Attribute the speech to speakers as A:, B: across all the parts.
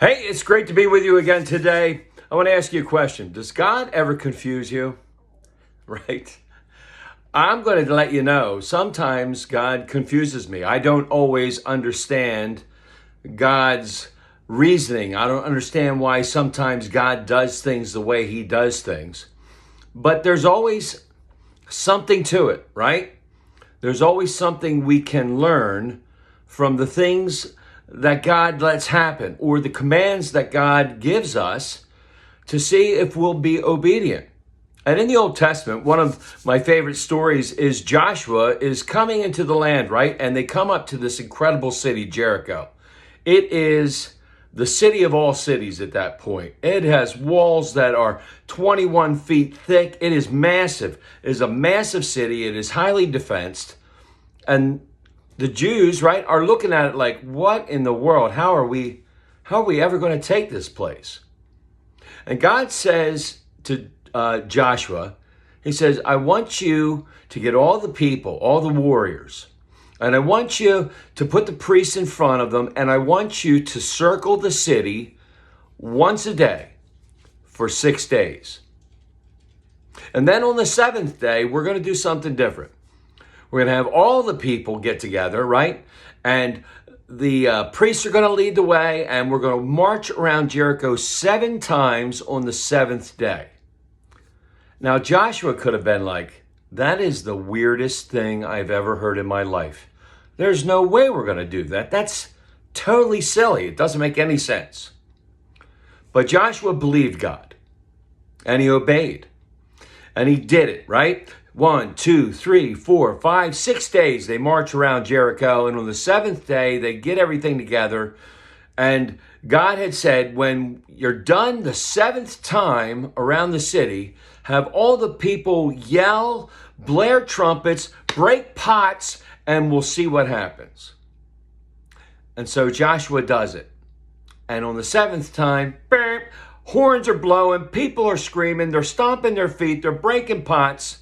A: Hey, it's great to be with you again today. I want to ask you a question. Does God ever confuse you? Right? I'm going to let you know, sometimes God confuses me. I don't always understand God's reasoning. I don't understand why sometimes God does things the way he does things. But there's always something to it, right? There's always something we can learn from the things that God lets happen or the commands that God gives us to see if we'll be obedient. And in the Old Testament, one of my favorite stories is Joshua is coming into the land, right? And they come up to this incredible city, Jericho. It is the city of all cities at that point. It has walls that are 21 feet thick. It is massive. It is a massive city. It is highly defensed. And the Jews, right, are looking at it like, what in the world? How are we ever going to take this place? And God says to Joshua, he says, I want you to get all the people, all the warriors, and I want you to put the priests in front of them, and I want you to circle the city once a day for 6 days. And then on the seventh day, we're going to do something different. We're going to have all the people get together, right? And the priests are going to lead the way, and we're going to march around Jericho 7 times on the seventh day. Now, Joshua could have been like, that is the weirdest thing I've ever heard in my life. There's no way we're going to do that. That's totally silly. It doesn't make any sense. But Joshua believed God, and he obeyed, and he did it, right? 1, 2, 3, 4, 5, 6 days they march around Jericho, and on the seventh day they get everything together. And God had said, when you're done the seventh time around the city, have all the people yell, blare trumpets, break pots, and we'll see what happens. And so Joshua does it. And on the seventh time, horns are blowing, people are screaming, they're stomping their feet, they're breaking pots.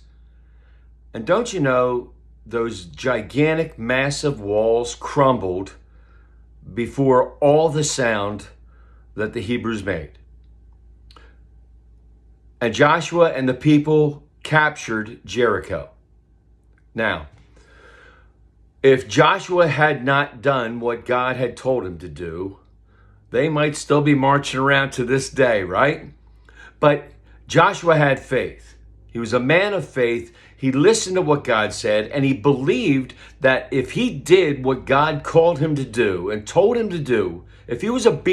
A: And don't you know, those gigantic, massive walls crumbled before all the sound that the Hebrews made. And Joshua and the people captured Jericho. Now, if Joshua had not done what God had told him to do, they might still be marching around to this day, right? But Joshua had faith. He was a man of faith. He listened to what God said, and he believed that if he did what God called him to do and told him to do, if he was obedient,